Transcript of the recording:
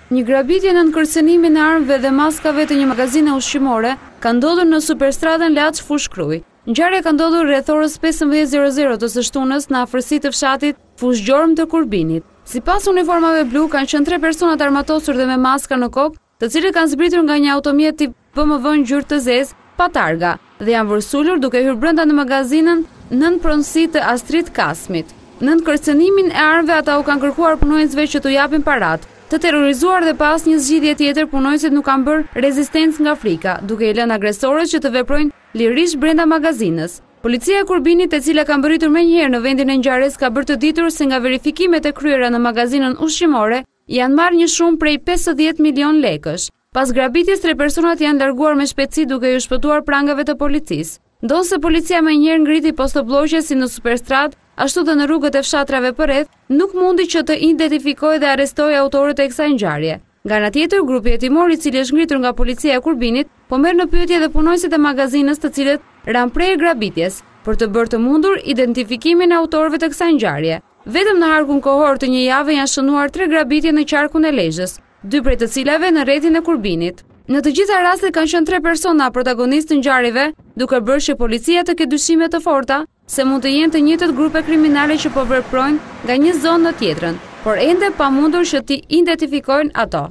Një grabitje në kërcënimin e armëve dhe maskave të një magazine ushqimore ka ndodhur në superstradën Laç Fush Kruj. Ngjarja ka ndodhur rreth orës 15:00 të së shtunës në afërsi të fshatit Fush Gjorm të Kurbinit. Sipas uniformave blu kanë qenë 3 persona të armatosur dhe me maska në kokë, të cilët kanë zbritur nga një automjet tip BMW ngjyrë të zezë pa targa dhe janë vërsulur duke hyrë brenda në magazinën nën pronësi të Astrid Kasmit. Nën kërcënimin e armëve ata u kanë kërkuar punonjësve që t'u japin parat. Të terrorizuar dhe pas një zgjidhje tjetër, punonjësit nuk kanë bërë rezistencë nga frika, duke i lënë agresorët që të veprojnë lirisht brenda magazinës. Policia e Kurbinit, e cila ka mbërritur menjëherë në vendin e ngjarjes, ka bërë të ditur se nga verifikimet e kryera në magazinën ushqimore janë marrë një shumë prej 50 milion lekësh. Pas grabitjes, 3 personat janë larguar me shpejtësi duke u shpëtuar prangave të policisë. Ndonse policia menjëherë ngriti postobllogje si në Superstradë, ashtu dhe në rrugët e fshatrave përreth, nuk mundi që të identifikojë dhe arrestojë autorët e kësaj ngjarje. Nga ana tjetër, grupi hetimor i cili është ngritur nga policia e Kurbinit po merr në pyetje dhe punonjësit e magazinës të cilët ranë prej grabitjes për të bërë të mundur identifikimin e autorëve të kësaj ngjarje. Vetëm në harkun kohor të një jave janë shënuar 3 grabitje në qarkun e Lezhës, 2 prej të cilave në rrethin e Kurbinit. Në të gjitha rastet kanë qenë 3 persona protagonistë të ngjarjeve, duke bërë që policia të ketë dyshime të forta se mund të jenë të njëjtët grupe kriminale që po veprojnë nga një zonë në tjetrën, por ende pamundur që t'i identifikojnë ato.